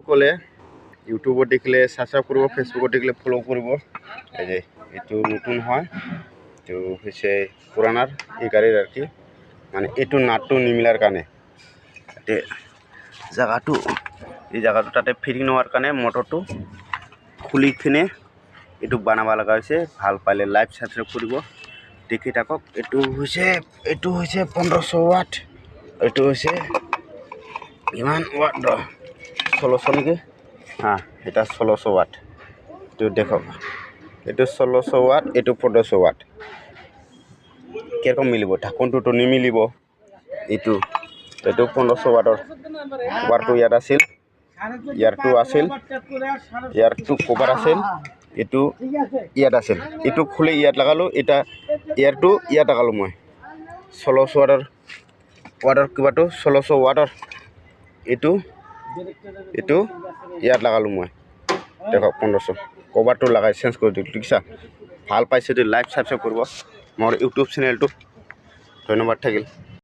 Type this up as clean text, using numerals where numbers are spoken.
কলে ইউটিউবত দেখিলে সাবস্ক্রাইব করব, ফেসবুকত দেখিলে ফলো করব। এই যে এটু নতুন হয়, তো হচ্ছে পুরানার এই গাড়ির আর কি, মানে এটু নাটটো নিমিলার কারণে জায়গাটো এই জায়গাটো তাতে ফিটিং নোৱাৰ কাৰণে মটৰটো খুলি কিনে এইটো বনাব লগা হৈছে। ভাল পালে লাইভ সাবস্ক্ৰাইব কৰিব, দেখি থাকক। এইটো হৈছে 1500 ওয়াট, এইটো হৈছে ইমান ওয়াট 1600 নেকি? হ্যাঁ, এটা 1600 ওয়াট। এইটো দেখক, এইটো 1600 ওয়াট, এইটো 1500 ওয়াট। কিরকম মিলিব? ঢাকনটোতো নিমিলিব। এইটো 1500 ওয়াটৰ ওয়াটটো ইয়াত আছিল, ইয়াৰটো আছিল, ইয়াৰটো কভাৰ আছিল, এইটো ইয়াত আছিল। এইটো খুলি ইয়াত লাগালো, এটা ইয়াৰটো ইয়াত লাগালো মই 1600 ওয়াটৰ কিবাটো 1600 ওয়াটৰ এইটো ইয়াত লাগালো মই। দেখক 1500 কভাৰটো লাগাই চেঞ্জ কৰি দিলোঁ, দেখিছা? ভাল পাইছে যদি লাইক সাবস্ক্ৰাইব কৰিব মোৰ ইউটিউব চেনেলটো। ধন্যবাদ থাকিল।